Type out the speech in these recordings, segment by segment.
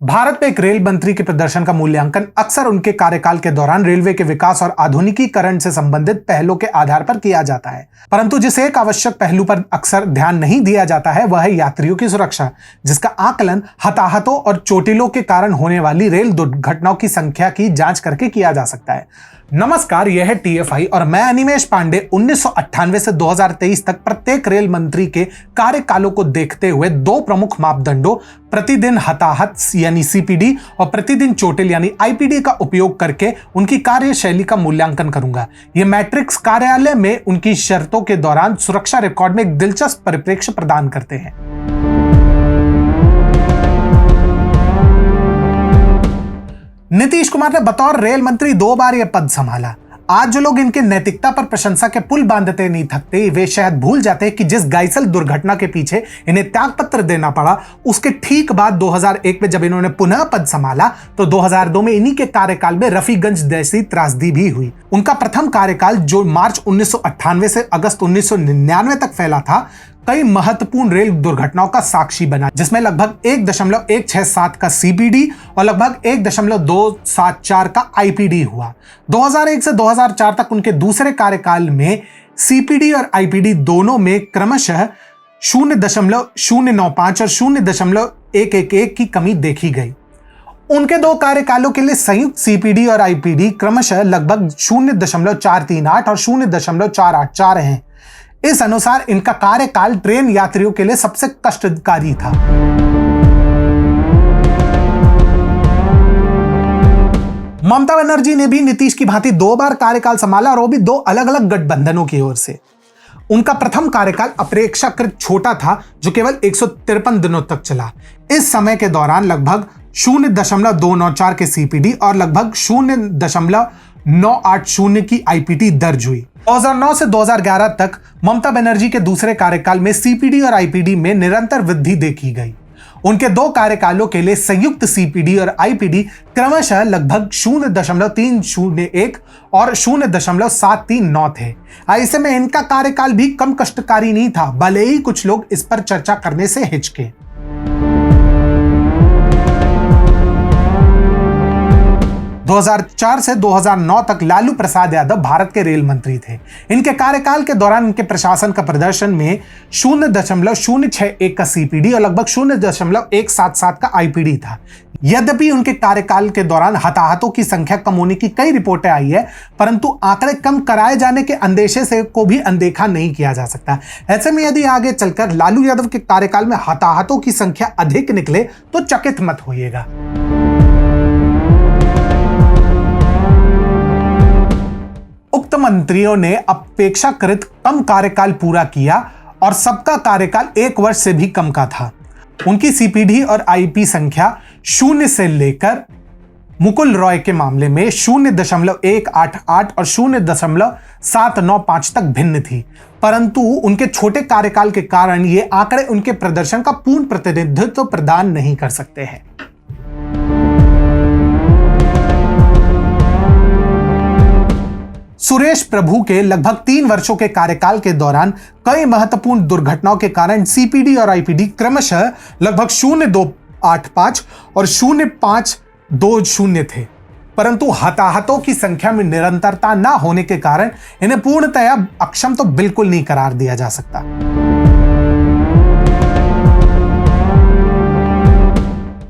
भारत में एक रेल मंत्री के प्रदर्शन का मूल्यांकन अक्सर उनके कार्यकाल के दौरान रेलवे के विकास और आधुनिकीकरण से संबंधित पहलों के आधार पर किया जाता है, परंतु जिस एक आवश्यक पहलू पर अक्सर ध्यान नहीं दिया जाता है वह है यात्रियों की सुरक्षा, जिसका आकलन हताहतों और चोटिलों के कारण होने वाली रेल दुर्घटनाओं की संख्या की जांच करके किया जा सकता है। नमस्कार, यह है TFI और मैं अनिमेश पांडे। 1998 से 2023 तक प्रत्येक रेल मंत्री के कार्यकालों को देखते हुए दो प्रमुख मापदंडों प्रतिदिन हताहत यानी CPD और प्रतिदिन चोटिल यानी IPD का उपयोग करके उनकी कार्यशैली का मूल्यांकन करूंगा। यह मैट्रिक्स कार्यालय में उनकी शर्तों के दौरान सुरक्षा रिकॉर्ड में एक दिलचस्प परिप्रेक्ष्य प्रदान करते हैं। नीतीश कुमार ने बतौर रेल मंत्री 2 बार यह पद संभाला। आज जो लोग इनके नैतिकता पर प्रशंसा के पुल बांधते नहीं थकते, वे शायद भूल जाते हैं कि जिस गाइसल दुर्घटना के पीछे इन्हें त्यागपत्र देना पड़ा, उसके ठीक बाद 2001 में जब इन्होंने पुनः पद संभाला तो 2002 में इन्हीं के कार्यकाल में रफीगंज जैसी त्रासदी भी हुई। उनका प्रथम कार्यकाल जो मार्च 1998 से अगस्त 1999 तक फैला था, कई महत्वपूर्ण रेल दुर्घटनाओं का साक्षी बना, जिसमें लगभग 1.167 का CPD और लगभग 1.274 का IPD हुआ। 2001 से 2004 तक उनके दूसरे कार्यकाल में CPD और IPD दोनों में क्रमशः 0.095 और 0.111 की कमी देखी गई। उनके दो कार्यकालों के लिए संयुक्त CPD और IPD क्रमशः लगभग 0.438 और 0.484 हैं। इस अनुसार इनका कार्यकाल ट्रेन यात्रियों के लिए सबसे कष्टकारी था। ममता बनर्जी ने भी नीतीश की भांति 2 बार कार्यकाल संभाला और वो भी 2 अलग अलग गठबंधनों की ओर से। उनका प्रथम कार्यकाल अपेक्षाकृत छोटा था, जो केवल 153 दिनों तक चला। इस समय के दौरान लगभग 0.294 के CPD और लगभग 0.980 की IPD दर्ज हुई। 2009 से 2011 तक ममता बनर्जी के दूसरे कार्यकाल में CPD और IPD में निरंतर वृद्धि देखी गई। उनके 2 कार्यकालों के लिए संयुक्त CPD और IPD क्रमशः लगभग 0.301 और 0.739 थे। ऐसे में इनका कार्यकाल भी कम कष्टकारी नहीं था, भले ही कुछ लोग इस पर चर्चा करने से हिचके। दो 2004 से 2009 तक लालू प्रसाद यादव भारत के रेल मंत्री थे। इनके कार्यकाल के दौरान इनके प्रशासन का प्रदर्शन में 0.061 का CPD और लगभग 0.177 का IPD था। यद्यपि उनके कार्यकाल के दौरान हताहतों की संख्या कम होने की कई रिपोर्टें आई है, परंतु आंकड़े कम कराए जाने के अंदेशे से को भी अनदेखा नहीं किया जा सकता। ऐसे में यदि आगे चलकर लालू यादव के कार्यकाल में हताहतों की संख्या अधिक निकले तो चकित मत होइएगा। उक्त मंत्रियों ने अपेक्षाकृत कम कार्यकाल पूरा किया और सबका कार्यकाल 1 वर्ष से भी कम का था। उनकी CPD और IP संख्या 0 से लेकर मुकुल रॉय के मामले में 0.188 और 0.795 तक भिन्न थी, परंतु उनके छोटे कार्यकाल के कारण ये आंकड़े उनके प्रदर्शन का पूर्ण प्रतिनिधित्व प्रदान नहीं कर सकते हैं। सुरेश प्रभु के लगभग 3 वर्षों के कार्यकाल के दौरान कई महत्वपूर्ण दुर्घटनाओं के कारण CPD और IPD क्रमशः लगभग 0.285 और 0.520 थे, परंतु हताहतों की संख्या में निरंतरता न होने के कारण इन्हें पूर्णतया अक्षम तो बिल्कुल नहीं करार दिया जा सकता।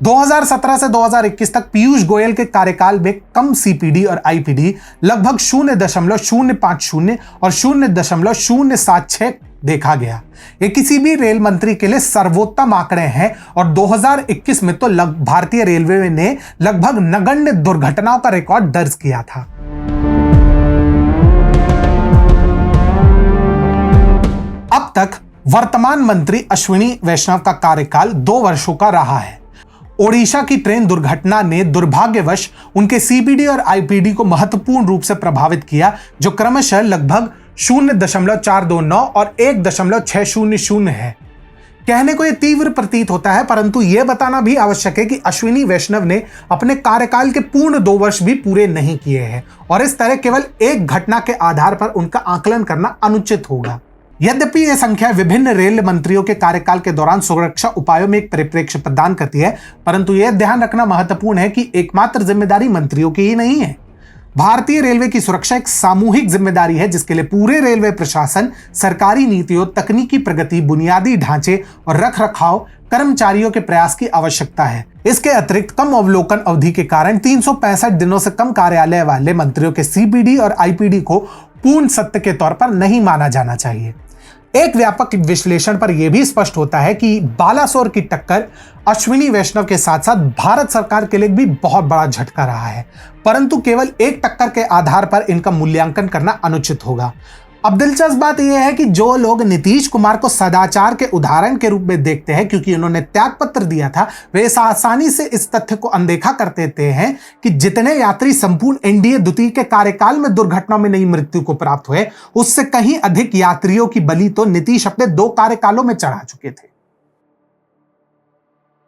2017 से 2021 तक पीयूष गोयल के कार्यकाल में कम CPD और IPD लगभग 0.050 और 0.076 देखा गया। ये किसी भी रेल मंत्री के लिए सर्वोत्तम आंकड़े हैं और 2021 में तो भारतीय रेलवे ने लगभग नगण्य दुर्घटनाओं का रिकॉर्ड दर्ज किया था। अब तक वर्तमान मंत्री अश्विनी वैष्णव का कार्यकाल 2 वर्षों का रहा है। ओडिशा की ट्रेन दुर्घटना ने दुर्भाग्यवश उनके CPD और IPD को महत्वपूर्ण रूप से प्रभावित किया, जो क्रमशः लगभग 0.429 और 1.600 है। कहने को यह तीव्र प्रतीत होता है, परंतु यह बताना भी आवश्यक है कि अश्विनी वैष्णव ने अपने कार्यकाल के पूर्ण 2 वर्ष भी पूरे नहीं किए हैं और इस तरह केवल एक घटना के आधार पर उनका आकलन करना अनुचित होगा। यद्यपि यह संख्या विभिन्न रेल मंत्रियों के कार्यकाल के दौरान सुरक्षा उपायों में एक परिप्रेक्ष्य प्रदान करती है, परंतु यह ध्यान रखना महत्वपूर्ण है कि एकमात्र जिम्मेदारी मंत्रियों की ही नहीं है। भारतीय रेलवे की सुरक्षा एक सामूहिक जिम्मेदारी है, जिसके लिए पूरे रेलवे प्रशासन, सरकारी नीतियों, तकनीकी प्रगति, बुनियादी ढांचे और रखरखाव, कर्मचारियों के प्रयास की आवश्यकता है। इसके अतिरिक्त कम अवलोकन अवधि के कारण 365 दिनों से कम कार्यालय वाले मंत्रियों के सीपीडी और आईपीडी को पूर्ण सत्य के तौर पर नहीं माना जाना चाहिए। एक व्यापक विश्लेषण पर यह भी स्पष्ट होता है कि बालासोर की टक्कर अश्विनी वैष्णव के साथ साथ भारत सरकार के लिए भी बहुत बड़ा झटका रहा है, परंतु केवल एक टक्कर के आधार पर इनका मूल्यांकन करना अनुचित होगा। अब दिलचस्प बात यह है कि जो लोग नीतीश कुमार को सदाचार के उदाहरण के रूप में देखते हैं क्योंकि उन्होंने त्यागपत्र दिया था, वे आसानी से इस तथ्य को अनदेखा कर देते हैं कि जितने यात्री संपूर्ण एनडीए द्वितीय के कार्यकाल में दुर्घटना में नहीं मृत्यु को प्राप्त हुए, उससे कहीं अधिक यात्रियों की बलि तो नीतीश अपने 2 कार्यकालों में चढ़ा चुके थे।